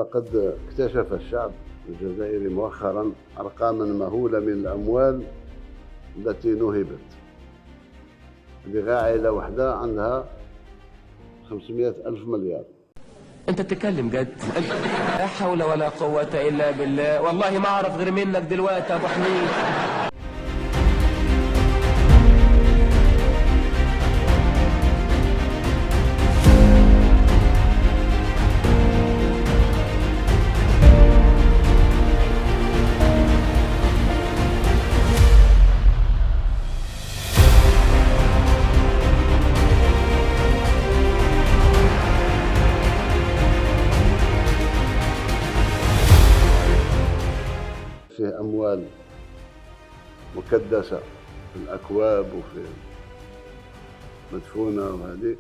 لقد اكتشف الشعب الجزائري مؤخرا أرقاما مهولة من الأموال التي نهبت. هذه عائلة واحدة عندها 500 ألف مليار. انت بتتكلم جد؟ لا حول ولا قوة الا بالله، والله ما اعرف غير منك دلوقتي يا ابو حميد. فيه أموال مكدسة في الأكواب وفي مدفونة وهذه.